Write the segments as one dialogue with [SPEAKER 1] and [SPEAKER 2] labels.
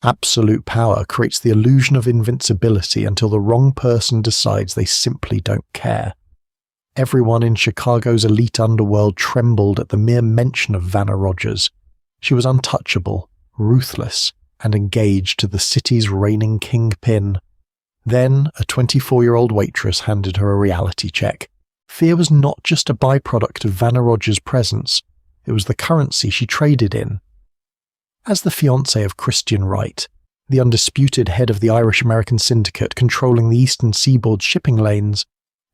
[SPEAKER 1] Absolute power creates the illusion of invincibility until the wrong person decides they simply don't care. Everyone in Chicago's elite underworld trembled at the mere mention of Vanna Rogers. She was untouchable, ruthless, and engaged to the city's reigning kingpin. Then, a 24-year-old waitress handed her a reality check. Fear was not just a byproduct of Vanna Rogers' presence, it was the currency she traded in. As the fiancé of Christian Wright, the undisputed head of the Irish-American syndicate controlling the eastern seaboard shipping lanes,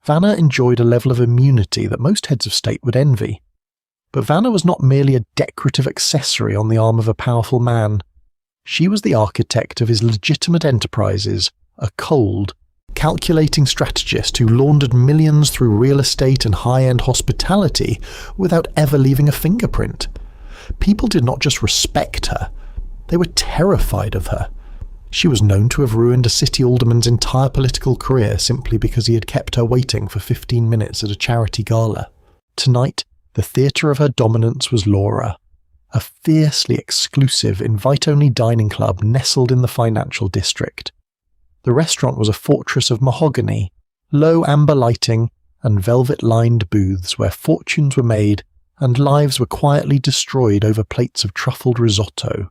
[SPEAKER 1] Vanna enjoyed a level of immunity that most heads of state would envy. But Vanna was not merely a decorative accessory on the arm of a powerful man. She was the architect of his legitimate enterprises, a cold, calculating strategist who laundered millions through real estate and high-end hospitality without ever leaving a fingerprint. People did not just respect her, they were terrified of her. She was known to have ruined a city alderman's entire political career simply because he had kept her waiting for 15 minutes at a charity gala. Tonight, the theatre of her dominance was Laura, a fiercely exclusive, invite-only dining club nestled in the financial district. The restaurant was a fortress of mahogany, low amber lighting, and velvet-lined booths where fortunes were made and lives were quietly destroyed over plates of truffled risotto.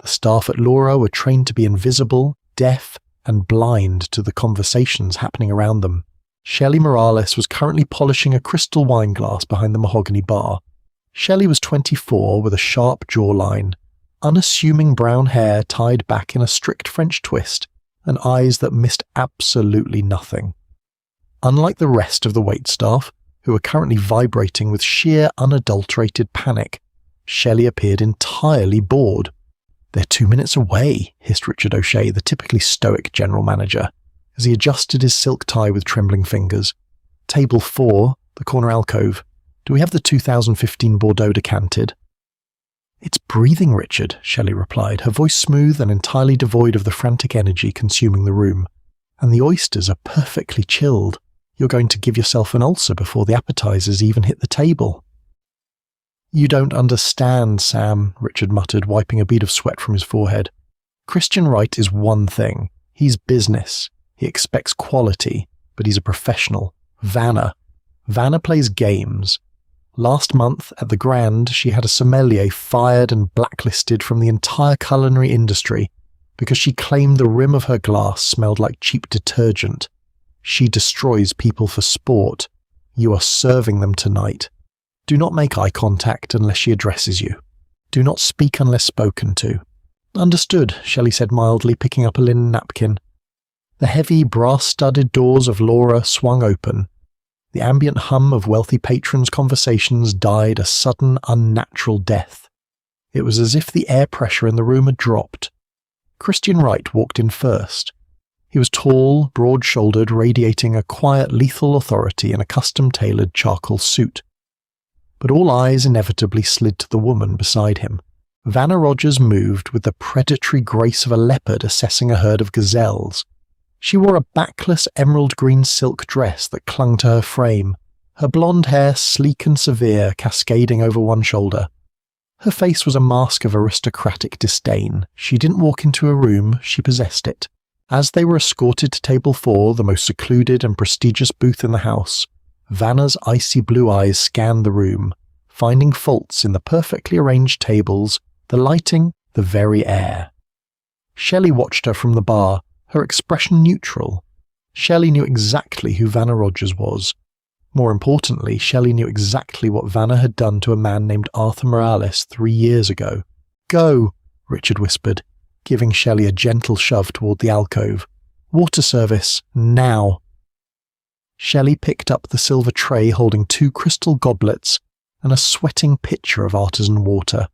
[SPEAKER 1] The staff at Laura were trained to be invisible, deaf, and blind to the conversations happening around them. Shelley Morales was currently polishing a crystal wine glass behind the mahogany bar. Shelley was 24 with a sharp jawline, unassuming brown hair tied back in a strict French twist, and eyes that missed absolutely nothing. Unlike the rest of the waitstaff, who were currently vibrating with sheer unadulterated panic, Shelley appeared entirely bored. "They're 2 minutes away," hissed Richard O'Shea, the typically stoic general manager, as he adjusted his silk tie with trembling fingers. "Table 4, the corner alcove. Do we have the 2015 Bordeaux decanted?" "It's breathing, Richard," Shelley replied, her voice smooth and entirely devoid of the frantic energy consuming the room. "And the oysters are perfectly chilled. You're going to give yourself an ulcer before the appetizers even hit the table." "You don't understand, Sam," Richard muttered, wiping a bead of sweat from his forehead. "Christian Wright is one thing. He's business. He expects quality, but he's a professional. Vanna plays games. Last month, at the Grand, she had a sommelier fired and blacklisted from the entire culinary industry because she claimed the rim of her glass smelled like cheap detergent. She destroys people for sport. You are serving them tonight. Do not make eye contact unless she addresses you. Do not speak unless spoken to." "Understood," Shelley said mildly, picking up a linen napkin. The heavy, brass-studded doors of Laura swung open. The ambient hum of wealthy patrons' conversations died a sudden, unnatural death. It was as if the air pressure in the room had dropped. Christian Wright walked in first. He was tall, broad-shouldered, radiating a quiet, lethal authority in a custom-tailored charcoal suit. But all eyes inevitably slid to the woman beside him. Vanna Rogers moved with the predatory grace of a leopard assessing a herd of gazelles. She wore a backless emerald-green silk dress that clung to her frame, her blonde hair sleek and severe, cascading over one shoulder. Her face was a mask of aristocratic disdain. She didn't walk into a room, she possessed it. As they were escorted to table 4, the most secluded and prestigious booth in the house, Vanna's icy blue eyes scanned the room, finding faults in the perfectly arranged tables, the lighting, the very air. Shelley watched her from the bar, her expression neutral. Shelley knew exactly who Vanna Rogers was. More importantly, Shelley knew exactly what Vanna had done to a man named Arthur Morales 3 years ago. "Go," Richard whispered, giving Shelley a gentle shove toward the alcove. "Water service, now." Shelley picked up the silver tray holding 2 crystal goblets and a sweating pitcher of artisan water.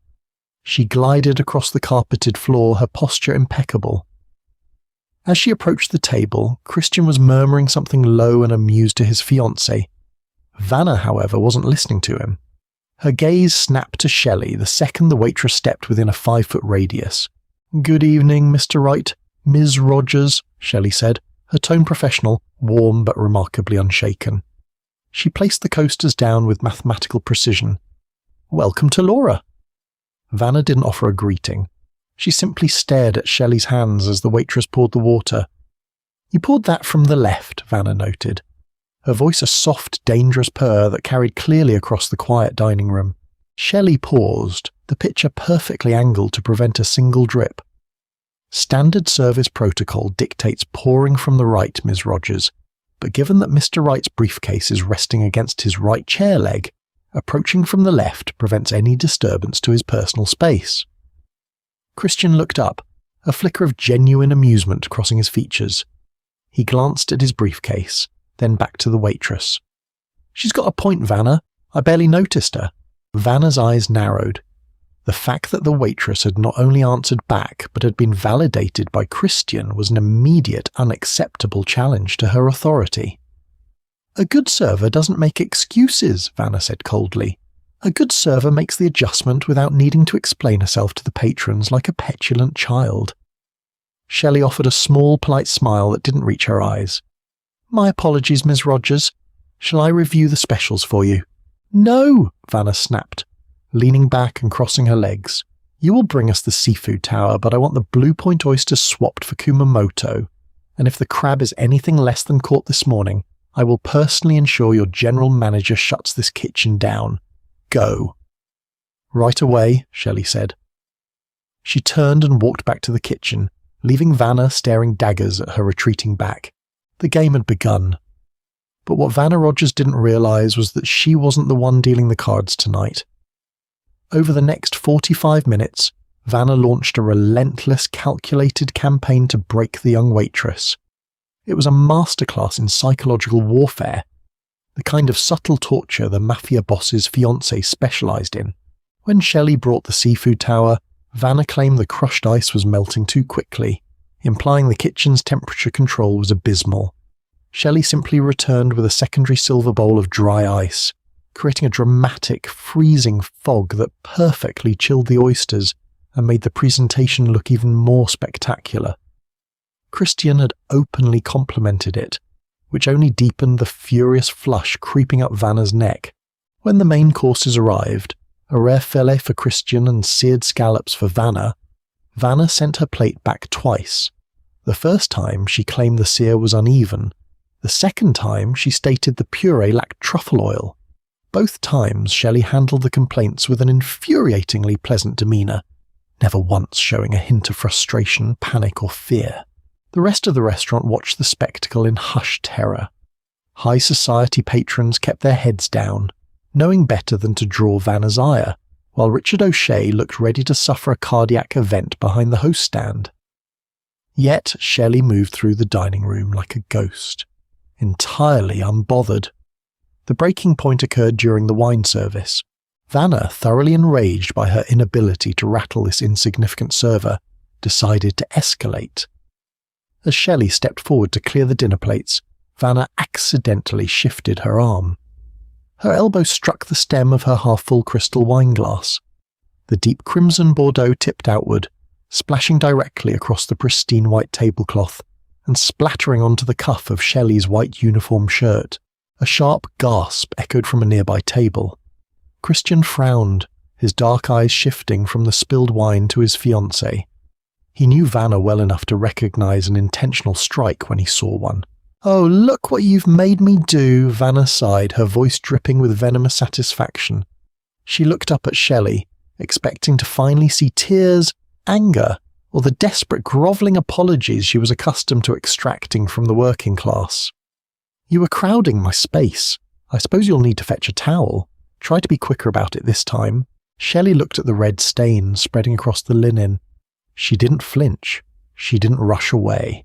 [SPEAKER 1] She glided across the carpeted floor, her posture impeccable. As she approached the table, Christian was murmuring something low and amused to his fiancée. Vanna, however, wasn't listening to him. Her gaze snapped to Shelley the second the waitress stepped within a 5-foot radius. "Good evening, Mr. Wright, Ms. Rogers," Shelley said, her tone professional, warm but remarkably unshaken. She placed the coasters down with mathematical precision. "Welcome to Laura." Vanna didn't offer a greeting. She simply stared at Shelley's hands as the waitress poured the water. "You poured that from the left," Vanna noted, her voice a soft, dangerous purr that carried clearly across the quiet dining room. Shelley paused, the pitcher perfectly angled to prevent a single drip. "Standard service protocol dictates pouring from the right, Ms. Rogers, but given that Mr. Wright's briefcase is resting against his right chair leg, approaching from the left prevents any disturbance to his personal space." Christian looked up, a flicker of genuine amusement crossing his features. He glanced at his briefcase, then back to the waitress. "She's got a point, Vanna. I barely noticed her." Vanna's eyes narrowed. The fact that the waitress had not only answered back but had been validated by Christian was an immediate, unacceptable challenge to her authority. "A good server doesn't make excuses," Vanna said coldly. "A good server makes the adjustment without needing to explain herself to the patrons like a petulant child." Shelley offered a small, polite smile that didn't reach her eyes. "My apologies, Ms. Rogers. Shall I review the specials for you?" "No," Vanna snapped, leaning back and crossing her legs. "You will bring us the seafood tower, but I want the Blue Point oysters swapped for Kumamoto, and if the crab is anything less than caught this morning, I will personally ensure your general manager shuts this kitchen down. Go." "Right away," Shelley said. She turned and walked back to the kitchen, leaving Vanna staring daggers at her retreating back. The game had begun. But what Vanna Rogers didn't realise was that she wasn't the one dealing the cards tonight. Over the next 45 minutes, Vanna launched a relentless, calculated campaign to break the young waitress. It was a masterclass in psychological warfare, the kind of subtle torture the Mafia boss's fiancé specialised in. When Shelley brought the seafood tower, Vanna claimed the crushed ice was melting too quickly, implying the kitchen's temperature control was abysmal. Shelley simply returned with a secondary silver bowl of dry ice, creating a dramatic, freezing fog that perfectly chilled the oysters and made the presentation look even more spectacular. Christian had openly complimented it, which only deepened the furious flush creeping up Vanna's neck. When the main courses arrived, a rare fillet for Christian and seared scallops for Vanna, Vanna sent her plate back twice. The first time she claimed the sear was uneven. The second time she stated the puree lacked truffle oil. Both times Shelley handled the complaints with an infuriatingly pleasant demeanour, never once showing a hint of frustration, panic or fear. The rest of the restaurant watched the spectacle in hushed terror. High society patrons kept their heads down, knowing better than to draw Vanna's ire, while Richard O'Shea looked ready to suffer a cardiac event behind the host stand. Yet Shelley moved through the dining room like a ghost, entirely unbothered. The breaking point occurred during the wine service. Vanna, thoroughly enraged by her inability to rattle this insignificant server, decided to escalate. As Shelley stepped forward to clear the dinner plates, Vanna accidentally shifted her arm. Her elbow struck the stem of her half-full crystal wine glass. The deep crimson Bordeaux tipped outward, splashing directly across the pristine white tablecloth and splattering onto the cuff of Shelley's white uniform shirt. A sharp gasp echoed from a nearby table. Christian frowned, his dark eyes shifting from the spilled wine to his fiancée. He knew Vanna well enough to recognise an intentional strike when he saw one. "Oh, look what you've made me do," Vanna sighed, her voice dripping with venomous satisfaction. She looked up at Shelley, expecting to finally see tears, anger, or the desperate grovelling apologies she was accustomed to extracting from the working class. "You were crowding my space. I suppose you'll need to fetch a towel. Try to be quicker about it this time." Shelley looked at the red stain spreading across the linen. She didn't flinch. She didn't rush away.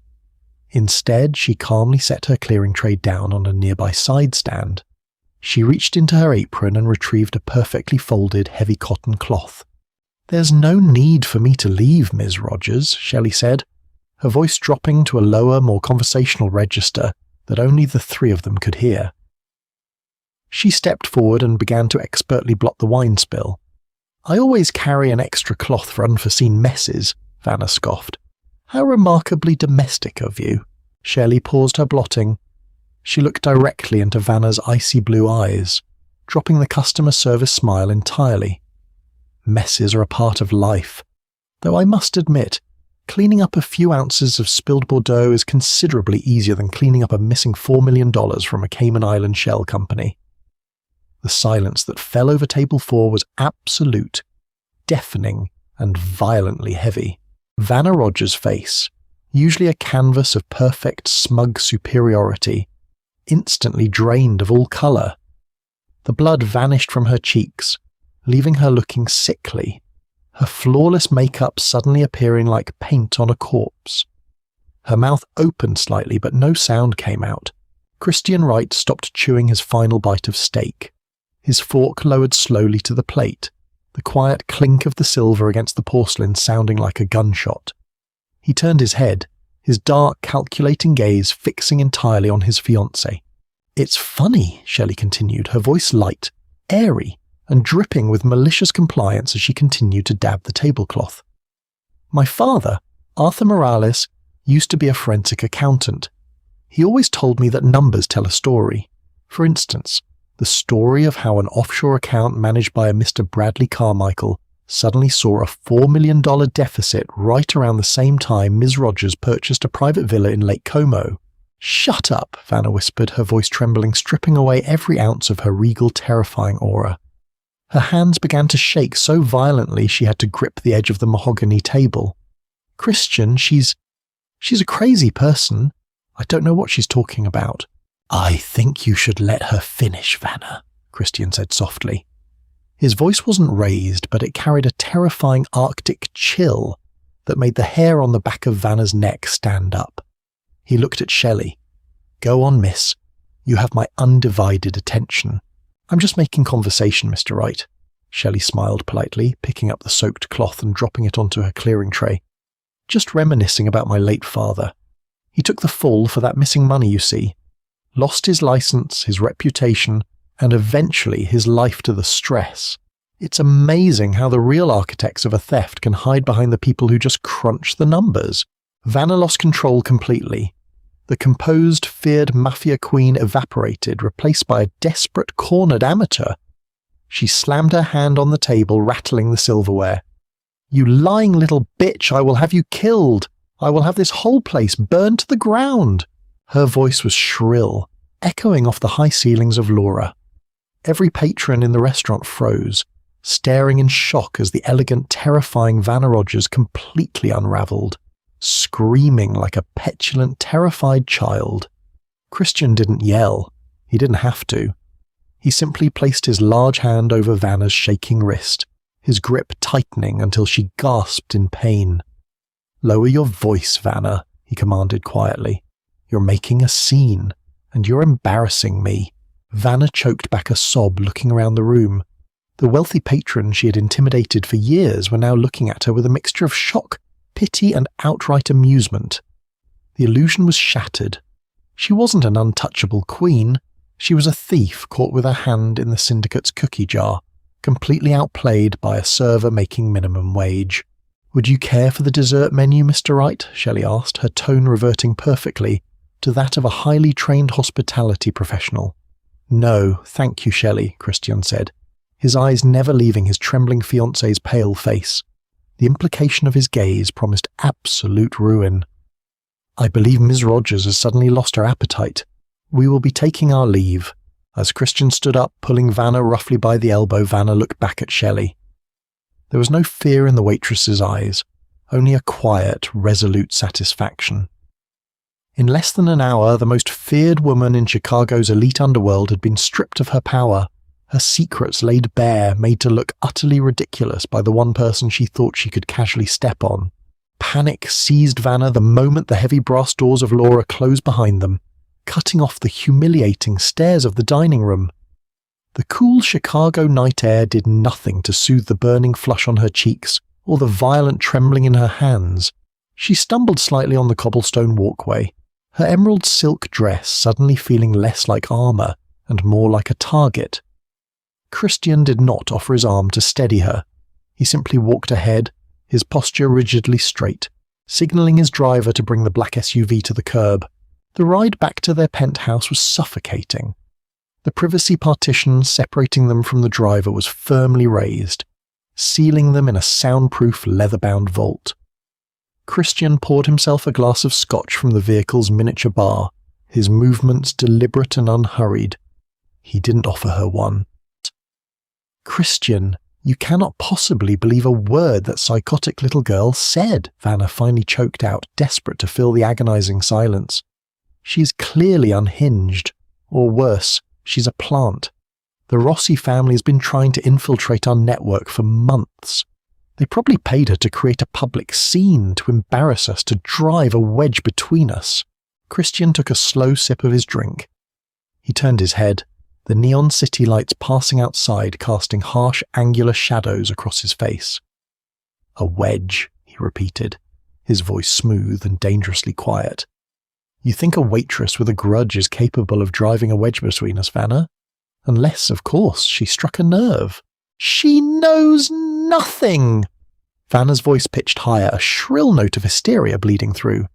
[SPEAKER 1] Instead, she calmly set her clearing tray down on a nearby side stand. She reached into her apron and retrieved a perfectly folded, heavy cotton cloth. "There's no need for me to leave, Ms. Rogers," Shelley said, her voice dropping to a lower, more conversational register that only the three of them could hear. She stepped forward and began to expertly blot the wine spill. "I always carry an extra cloth for unforeseen messes," Vanna scoffed. "How remarkably domestic of you." Shelley paused her blotting. She looked directly into Vanna's icy blue eyes, dropping the customer service smile entirely. "Messes are a part of life. though I must admit, cleaning up a few ounces of spilled Bordeaux is considerably easier than cleaning up a missing $4 million from a Cayman Island shell company. The silence that fell over table 4 was absolute, deafening, and violently heavy. Vanna Rogers' face, usually a canvas of perfect, smug superiority, instantly drained of all colour. The blood vanished from her cheeks, leaving her looking sickly, her flawless makeup suddenly appearing like paint on a corpse. Her mouth opened slightly, but no sound came out. Christian Wright stopped chewing his final bite of steak. His fork lowered slowly to the plate, the quiet clink of the silver against the porcelain sounding like a gunshot. He turned his head, his dark, calculating gaze fixing entirely on his fiancée. "It's funny," Shelley continued, her voice light, airy, and dripping with malicious compliance as she continued to dab the tablecloth. "My father, Arthur Morales, used to be a forensic accountant. He always told me that numbers tell a story. For instance, the story of how an offshore account managed by a Mr. Bradley Carmichael suddenly saw a $4 million deficit right around the same time Ms. Rogers purchased a private villa in Lake Como." "Shut up," Vanna whispered, her voice trembling, stripping away every ounce of her regal, terrifying aura. Her hands began to shake so violently she had to grip the edge of the mahogany table. "Christian, she's a crazy person. I don't know what she's talking about." "I think you should let her finish, Vanna," Christian said softly. His voice wasn't raised, but it carried a terrifying Arctic chill that made the hair on the back of Vanna's neck stand up. He looked at Shelley. "Go on, miss. You have my undivided attention." "I'm just making conversation, Mr. Wright." Shelley smiled politely, picking up the soaked cloth and dropping it onto her clearing tray. "Just reminiscing about my late father. He took the fall for that missing money, you see. Lost his license, his reputation, and eventually his life to the stress. It's amazing how the real architects of a theft can hide behind the people who just crunch the numbers." Vanna lost control completely. The composed, feared Mafia queen evaporated, replaced by a desperate, cornered amateur. She slammed her hand on the table, rattling the silverware. "You lying little bitch, I will have you killed. I will have this whole place burned to the ground." Her voice was shrill, echoing off the high ceilings of Laura. Every patron in the restaurant froze, staring in shock as the elegant, terrifying Vanna Rogers completely unraveled, screaming like a petulant, terrified child. Christian didn't yell. He didn't have to. He simply placed his large hand over Vanna's shaking wrist, his grip tightening until she gasped in pain. "Lower your voice, Vanna," he commanded quietly. "You're making a scene, and you're embarrassing me." Vanna choked back a sob, looking around the room. The wealthy patrons she had intimidated for years were now looking at her with a mixture of shock, pity, and outright amusement. The illusion was shattered. She wasn't an untouchable queen. She was a thief caught with her hand in the syndicate's cookie jar, completely outplayed by a server making minimum wage. "Would you care for the dessert menu, Mr. Wright?" Shelley asked, her tone reverting perfectly to that of a highly trained hospitality professional. "No, thank you, Shelley," Christian said, his eyes never leaving his trembling fiancée's pale face. The implication of his gaze promised absolute ruin. "I believe Ms. Rogers has suddenly lost her appetite. We will be taking our leave." As Christian stood up, pulling Vanna roughly by the elbow, Vanna looked back at Shelley. There was no fear in the waitress's eyes, only a quiet, resolute satisfaction. In less than an hour, the most feared woman in Chicago's elite underworld had been stripped of her power, her secrets laid bare, made to look utterly ridiculous by the one person she thought she could casually step on. Panic seized Vanna the moment the heavy brass doors of Laura closed behind them, cutting off the humiliating stares of the dining room. The cool Chicago night air did nothing to soothe the burning flush on her cheeks or the violent trembling in her hands. She stumbled slightly on the cobblestone walkway, her emerald silk dress suddenly feeling less like armor and more like a target. Christian did not offer his arm to steady her. He simply walked ahead, his posture rigidly straight, signaling his driver to bring the black SUV to the curb. The ride back to their penthouse was suffocating. The privacy partition separating them from the driver was firmly raised. sealing them in a soundproof leather-bound vault. Christian poured himself a glass of scotch from the vehicle's miniature bar, his movements deliberate and unhurried. He didn't offer her one. "Christian, you cannot possibly believe a word that psychotic little girl said," Vanna finally choked out, desperate to fill the agonizing silence. "She is clearly unhinged. Or worse, she's a plant. The Rossi family has been trying to infiltrate our network for months. They probably paid her to create a public scene, to embarrass us, to drive a wedge between us." Christian took a slow sip of his drink. He turned his head, the neon city lights passing outside casting harsh angular shadows across his face. "A wedge," he repeated, his voice smooth and dangerously quiet. "You think a waitress with a grudge is capable of driving a wedge between us, Vanna? Unless, of course, she struck a nerve." "She knows nothing!" Vanna's voice pitched higher, a shrill note of hysteria bleeding through.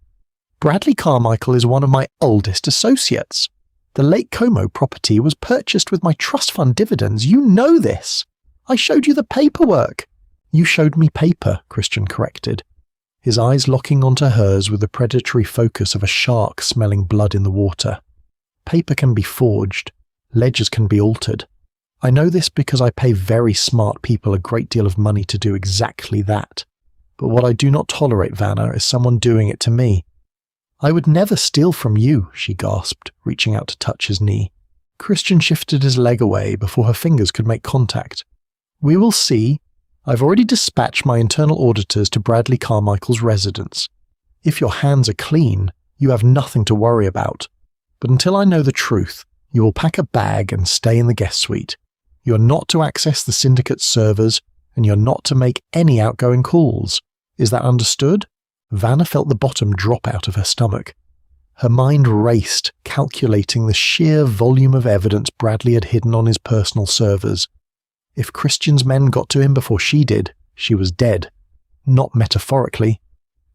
[SPEAKER 1] "Bradley Carmichael is one of my oldest associates. The Lake Como property was purchased with my trust fund dividends. You know this. I showed you the paperwork." "You showed me paper," Christian corrected, his eyes locking onto hers with the predatory focus of a shark smelling blood in the water. "Paper can be forged. Ledgers can be altered. I know this because I pay very smart people a great deal of money to do exactly that. But what I do not tolerate, Vanna, is someone doing it to me." "I would never steal from you," she gasped, reaching out to touch his knee. Christian shifted his leg away before her fingers could make contact. "We will see. I've already dispatched my internal auditors to Bradley Carmichael's residence. If your hands are clean, you have nothing to worry about. But until I know the truth, you will pack a bag and stay in the guest suite. You are not to access the syndicate's servers, and you're not to make any outgoing calls. Is that understood?" Vanna felt the bottom drop out of her stomach. Her mind raced, calculating the sheer volume of evidence Bradley had hidden on his personal servers. If Christian's men got to him before she did, she was dead. Not metaphorically,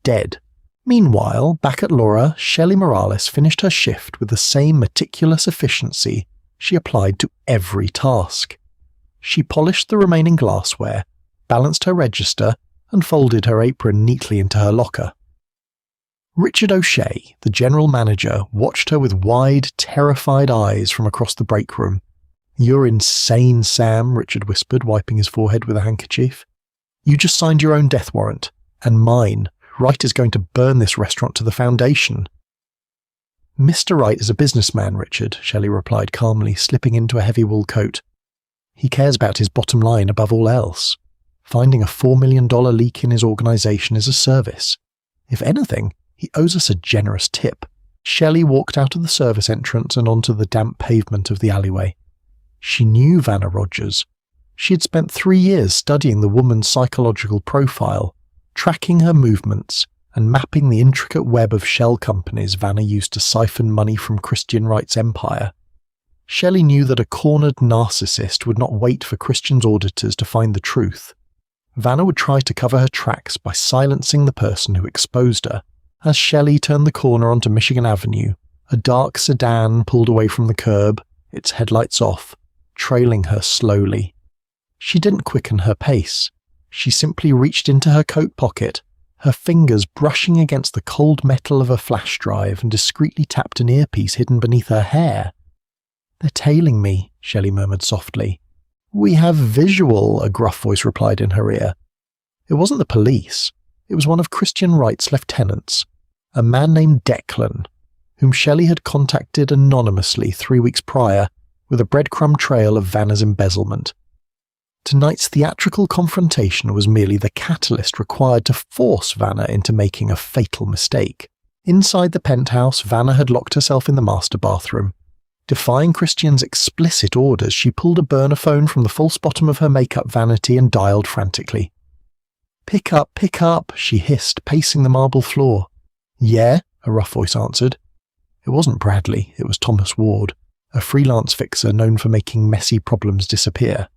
[SPEAKER 1] dead. Meanwhile, back at Laura, Shelley Morales finished her shift with the same meticulous efficiency she applied to every task. She polished the remaining glassware, balanced her register, and folded her apron neatly into her locker. Richard O'Shea, the general manager, watched her with wide, terrified eyes from across the break room. "You're insane, Sam," Richard whispered, wiping his forehead with a handkerchief. "You just signed your own death warrant, and mine. Wright is going to burn this restaurant to the foundation." "Mr. Wright is a businessman, Richard," Shelley replied calmly, slipping into a heavy wool coat. "He cares about his bottom line above all else. Finding a $4 million leak in his organization is a service. If anything, he owes us a generous tip." Shelley walked out of the service entrance and onto the damp pavement of the alleyway. She knew Vanna Rogers. She had spent 3 years studying the woman's psychological profile, tracking her movements, and mapping the intricate web of shell companies Vanna used to siphon money from Christian Wright's empire. Shelley knew that a cornered narcissist would not wait for Christian's auditors to find the truth. Vanna would try to cover her tracks by silencing the person who exposed her. As Shelley turned the corner onto Michigan Avenue, a dark sedan pulled away from the curb, its headlights off, trailing her slowly. She didn't quicken her pace. She simply reached into her coat pocket, her fingers brushing against the cold metal of a flash drive, and discreetly tapped an earpiece hidden beneath her hair. "They're tailing me," Shelley murmured softly. "We have visual," a gruff voice replied in her ear. It wasn't the police. It was one of Christian Wright's lieutenants, a man named Declan, whom Shelley had contacted anonymously 3 weeks prior with a breadcrumb trail of Vanna's embezzlement. Tonight's theatrical confrontation was merely the catalyst required to force Vanna into making a fatal mistake. Inside the penthouse, Vanna had locked herself in the master bathroom. Defying Christian's explicit orders, she pulled a burner phone from the false bottom of her makeup vanity and dialed frantically. Pick up," she hissed, pacing the marble floor. "Yeah," a rough voice answered. It wasn't Bradley, it was Thomas Ward, a freelance fixer known for making messy problems disappear.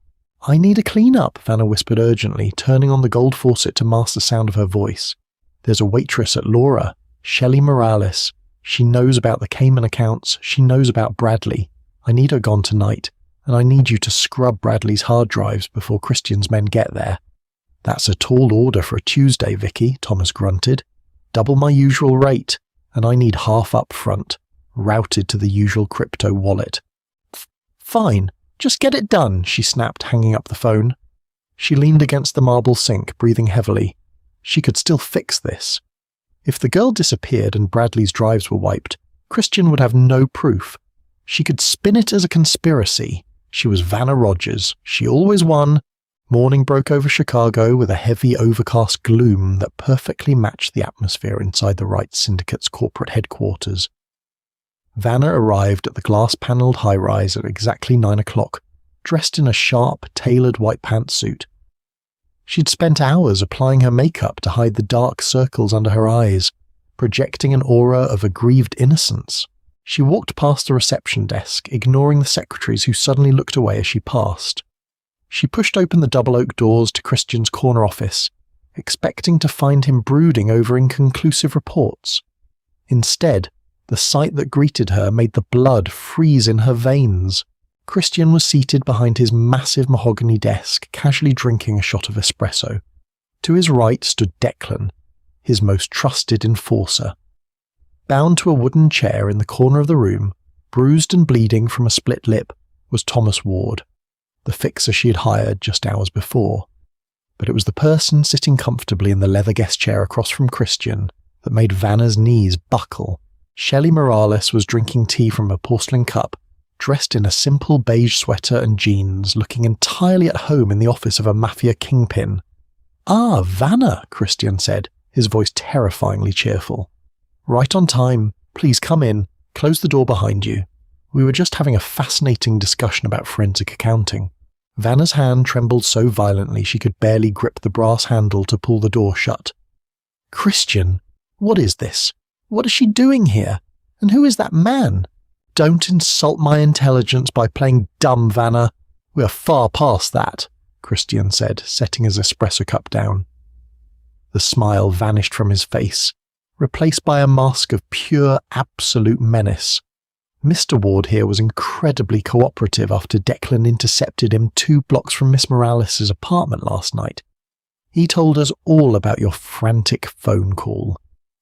[SPEAKER 1] "I need a clean-up," Vanna whispered urgently, turning on the gold faucet to mask the sound of her voice. "There's a waitress at Laura, Shelley Morales. She knows about the Cayman accounts, she knows about Bradley. I need her gone tonight, and I need you to scrub Bradley's hard drives before Christian's men get there." That's a tall order for a Tuesday, Vicky, Thomas grunted. Double my usual rate, and I need half up front, routed to the usual crypto wallet. Fine, just get it done, she snapped, hanging up the phone. She leaned against the marble sink, breathing heavily. She could still fix this. If the girl disappeared and Bradley's drives were wiped, Christian would have no proof. She could spin it as a conspiracy. She was Vanna Rogers. She always won. Morning broke over Chicago with a heavy overcast gloom that perfectly matched the atmosphere inside the Wright Syndicate's corporate headquarters. Vanna arrived at the glass-panelled high-rise at exactly 9 o'clock, dressed in a sharp, tailored white pantsuit. She'd spent hours applying her makeup to hide the dark circles under her eyes, projecting an aura of aggrieved innocence. She walked past the reception desk, ignoring the secretaries who suddenly looked away as she passed. She pushed open the double oak doors to Christian's corner office, expecting to find him brooding over inconclusive reports. Instead, the sight that greeted her made the blood freeze in her veins. Christian was seated behind his massive mahogany desk, casually drinking a shot of espresso. To his right stood Declan, his most trusted enforcer. Bound to a wooden chair in the corner of the room, bruised and bleeding from a split lip, was Thomas Ward, the fixer she had hired just hours before. But it was the person sitting comfortably in the leather guest chair across from Christian that made Vanna's knees buckle. Shelley Morales was drinking tea from a porcelain cup, dressed in a simple beige sweater and jeans, looking entirely at home in the office of a Mafia kingpin. "Ah, Vanna," Christian said, his voice terrifyingly cheerful. "Right on time. Please come in. Close the door behind you. We were just having a fascinating discussion about forensic accounting." Vanna's hand trembled so violently she could barely grip the brass handle to pull the door shut. "Christian, what is this? What is she doing here? And who is that man?" "Don't insult my intelligence by playing dumb, Vanna. We are far past that," Christian said, setting his espresso cup down. The smile vanished from his face, replaced by a mask of pure, absolute menace. Mr. Ward here was incredibly cooperative after Declan intercepted him 2 blocks from Miss Morales' apartment last night. He told us all about your frantic phone call.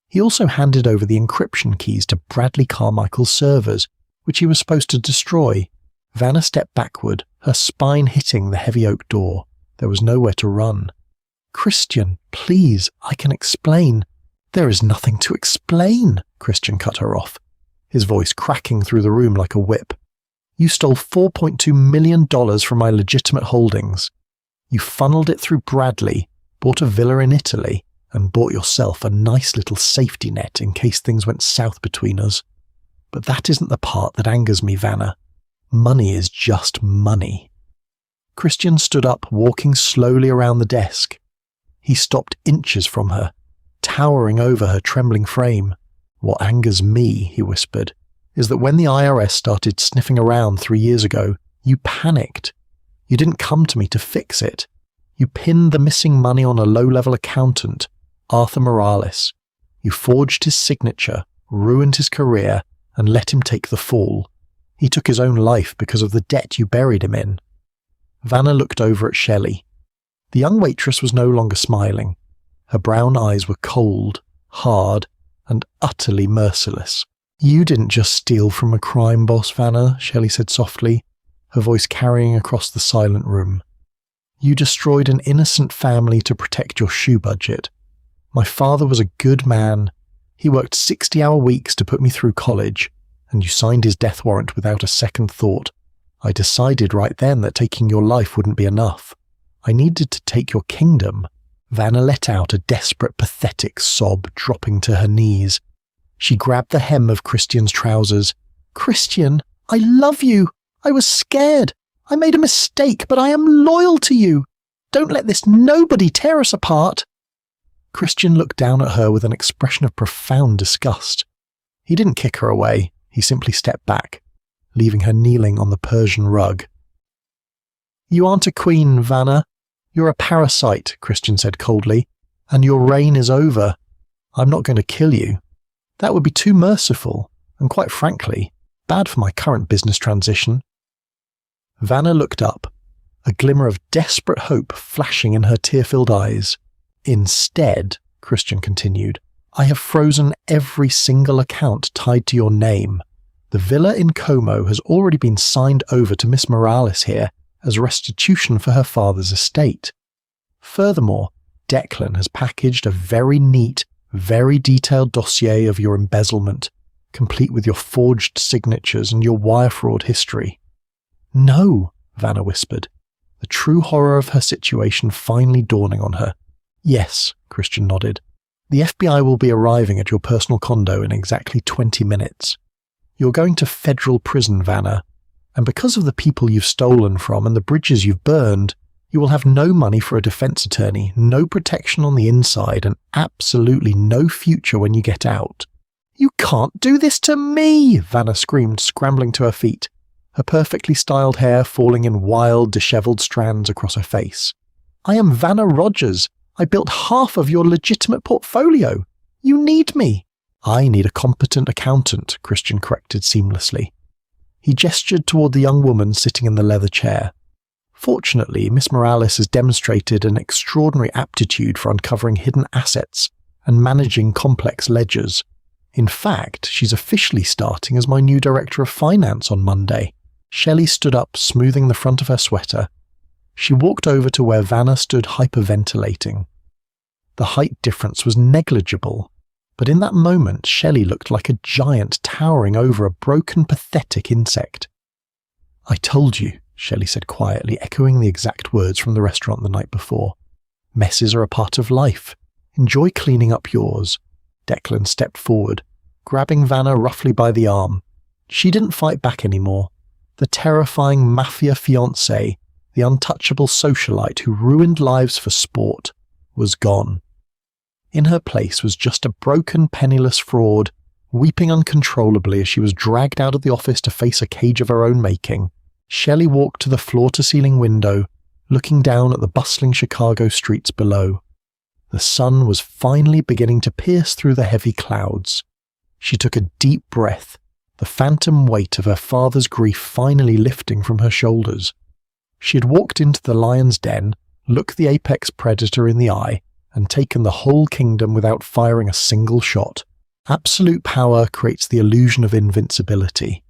[SPEAKER 1] He also handed over the encryption keys to Bradley Carmichael's servers, which he was supposed to destroy. Vanna stepped backward, her spine hitting the heavy oak door. There was nowhere to run. "Christian, please, I can explain." "There is nothing to explain," Christian cut her off, his voice cracking through the room like a whip. "You stole $4.2 million from my legitimate holdings. You funneled it through Bradley, bought a villa in Italy, and bought yourself a nice little safety net in case things went south between us. But that isn't the part that angers me, Vanna. Money is just money." Christian stood up, walking slowly around the desk. He stopped inches from her, towering over her trembling frame. "What angers me," he whispered, "is that when the IRS started sniffing around 3 years ago, you panicked. You didn't come to me to fix it. You pinned the missing money on a low-level accountant, Arthur Morales. You forged his signature, ruined his career, and let him take the fall. He took his own life because of the debt you buried him in." Vanna looked over at Shelley. The young waitress was no longer smiling. Her brown eyes were cold, hard, and utterly merciless. "You didn't just steal from a crime boss, Vanna," Shelley said softly, her voice carrying across the silent room. "You destroyed an innocent family to protect your shoe budget. My father was a good man. He worked 60-hour weeks to put me through college, and you signed his death warrant without a second thought. I decided right then that taking your life wouldn't be enough. I needed to take your kingdom." Vanna let out a desperate, pathetic sob, dropping to her knees. She grabbed the hem of Christian's trousers. "Christian, I love you. I was scared. I made a mistake, but I am loyal to you. Don't let this nobody tear us apart." Christian looked down at her with an expression of profound disgust. He didn't kick her away. He simply stepped back, leaving her kneeling on the Persian rug. "You aren't a queen, Vanna. You're a parasite," Christian said coldly, "and your reign is over. I'm not going to kill you. That would be too merciful, and quite frankly, bad for my current business transition." Vanna looked up, a glimmer of desperate hope flashing in her tear-filled eyes. "Instead," Christian continued, "I have frozen every single account tied to your name. The villa in Como has already been signed over to Miss Morales here as restitution for her father's estate. Furthermore, Declan has packaged a very neat, very detailed dossier of your embezzlement, complete with your forged signatures and your wire fraud history." "No," Vanna whispered, the true horror of her situation finally dawning on her. "Yes," Christian nodded. "The FBI will be arriving at your personal condo in exactly 20 minutes. You're going to federal prison, Vanna, and because of the people you've stolen from and the bridges you've burned, you will have no money for a defense attorney, no protection on the inside, and absolutely no future when you get out." "You can't do this to me!" Vanna screamed, scrambling to her feet, her perfectly styled hair falling in wild, dishevelled strands across her face. "I am Vanna Rogers. I built half of your legitimate portfolio. You need me." "I need a competent accountant," Christian corrected seamlessly. He gestured toward the young woman sitting in the leather chair. "Fortunately, Miss Morales has demonstrated an extraordinary aptitude for uncovering hidden assets and managing complex ledgers. In fact, she's officially starting as my new director of finance on Monday." Shelley stood up, smoothing the front of her sweater. She walked over to where Vanna stood hyperventilating. The height difference was negligible, but in that moment Shelley looked like a giant towering over a broken, pathetic insect. "I told you," Shelley said quietly, echoing the exact words from the restaurant the night before. "Messes are a part of life. Enjoy cleaning up yours." Declan stepped forward, grabbing Vanna roughly by the arm. She didn't fight back anymore. The terrifying Mafia fiancé, the untouchable socialite who ruined lives for sport, was gone. In her place was just a broken, penniless fraud, weeping uncontrollably as she was dragged out of the office to face a cage of her own making. Shelley walked to the floor-to-ceiling window, looking down at the bustling Chicago streets below. The sun was finally beginning to pierce through the heavy clouds. She took a deep breath, the phantom weight of her father's grief finally lifting from her shoulders. She had walked into the lion's den, looked the apex predator in the eye, and taken the whole kingdom without firing a single shot. Absolute power creates the illusion of invincibility,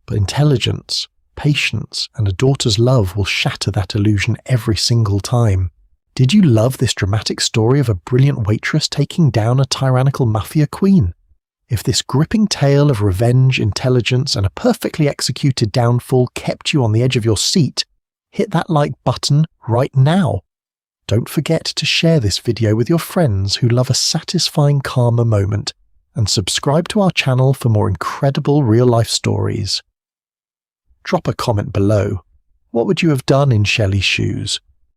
[SPEAKER 1] but intelligence, patience, and a daughter's love will shatter that illusion every single time. Did you love this dramatic story of a brilliant waitress taking down a tyrannical mafia queen? If this gripping tale of revenge, intelligence, and a perfectly executed downfall kept you on the edge of your seat, hit that like button right now. Don't forget to share this video with your friends who love a satisfying karma moment, and subscribe to our channel for more incredible real-life stories. Drop a comment below. What would you have done in Shelley's shoes?